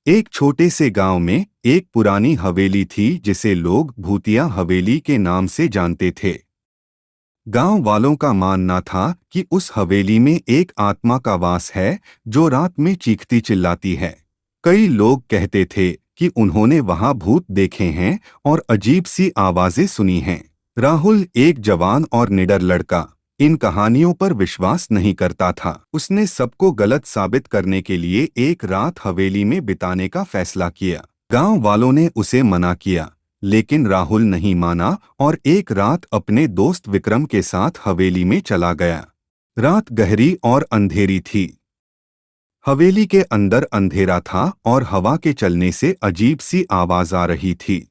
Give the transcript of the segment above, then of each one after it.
एक छोटे से गांव में एक पुरानी हवेली थी जिसे लोग भूतिया हवेली के नाम से जानते थे। गांव वालों का मानना था कि उस हवेली में एक आत्मा का वास है जो रात में चीखती चिल्लाती है। कई लोग कहते थे कि उन्होंने वहां भूत देखे हैं और अजीब सी आवाजें सुनी हैं। राहुल एक जवान और निडर लड़का इन कहानियों पर विश्वास नहीं करता था। उसने सबको गलत साबित करने के लिए एक रात हवेली में बिताने का फैसला किया। गांव वालों ने उसे मना किया, लेकिन राहुल नहीं माना और एक रात अपने दोस्त विक्रम के साथ हवेली में चला गया। रात गहरी और अंधेरी थी। हवेली के अंदर अंधेरा था और हवा के चलने से अजीब सी आवाज आ रही थी।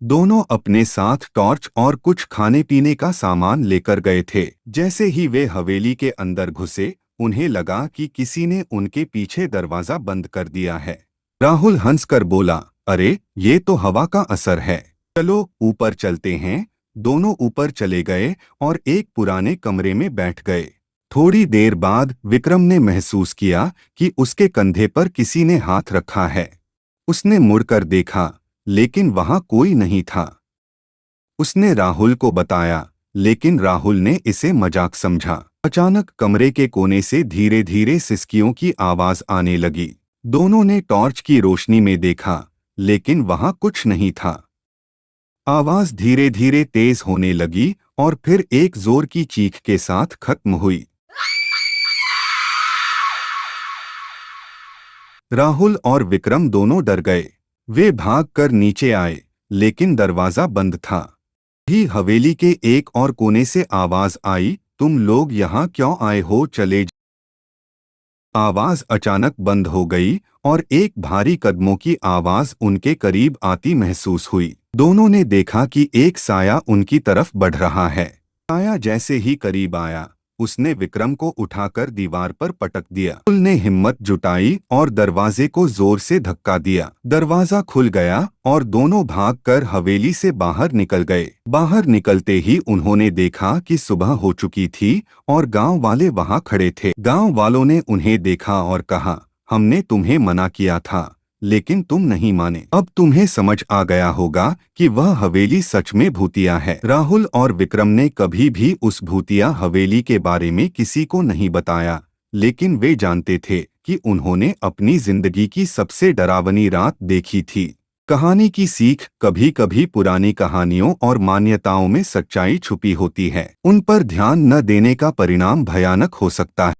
दोनों अपने साथ टॉर्च और कुछ खाने पीने का सामान लेकर गए थे। जैसे ही वे हवेली के अंदर घुसे, उन्हें लगा कि किसी ने उनके पीछे दरवाजा बंद कर दिया है। राहुल हंसकर बोला, अरे ये तो हवा का असर है, चलो ऊपर चलते हैं। दोनों ऊपर चले गए और एक पुराने कमरे में बैठ गए। थोड़ी देर बाद विक्रम ने महसूस किया कि उसके कंधे पर किसी ने हाथ रखा है। उसने मुड़कर देखा, लेकिन वहां कोई नहीं था। उसने राहुल को बताया, लेकिन राहुल ने इसे मजाक समझा। अचानक कमरे के कोने से धीरे धीरे सिसकियों की आवाज आने लगी। दोनों ने टॉर्च की रोशनी में देखा, लेकिन वहां कुछ नहीं था। आवाज धीरे धीरे तेज होने लगी और फिर एक जोर की चीख के साथ खत्म हुई। राहुल और विक्रम दोनों डर गए। वे भागकर नीचे आए, लेकिन दरवाजा बंद था। ही हवेली के एक और कोने से आवाज आई, तुम लोग यहाँ क्यों आए हो, चले जाओ। आवाज अचानक बंद हो गई और एक भारी कदमों की आवाज उनके करीब आती महसूस हुई। दोनों ने देखा कि एक साया उनकी तरफ बढ़ रहा है। साया जैसे ही करीब आया, उसने विक्रम को उठाकर दीवार पर पटक दिया। राहुल ने हिम्मत जुटाई और दरवाजे को जोर से धक्का दिया। दरवाजा खुल गया और दोनों भागकर हवेली से बाहर निकल गए। बाहर निकलते ही उन्होंने देखा कि सुबह हो चुकी थी और गांव वाले वहां खड़े थे। गांव वालों ने उन्हें देखा और कहा, हमने तुम्हें मना किया था, लेकिन तुम नहीं माने। अब तुम्हें समझ आ गया होगा कि वह हवेली सच में भूतिया है। राहुल और विक्रम ने कभी भी उस भूतिया हवेली के बारे में किसी को नहीं बताया, लेकिन वे जानते थे कि उन्होंने अपनी जिंदगी की सबसे डरावनी रात देखी थी। कहानी की सीख, कभी कभी पुरानी कहानियों और मान्यताओं में सच्चाई छुपी होती है। उन पर ध्यान न देने का परिणाम भयानक हो सकता है।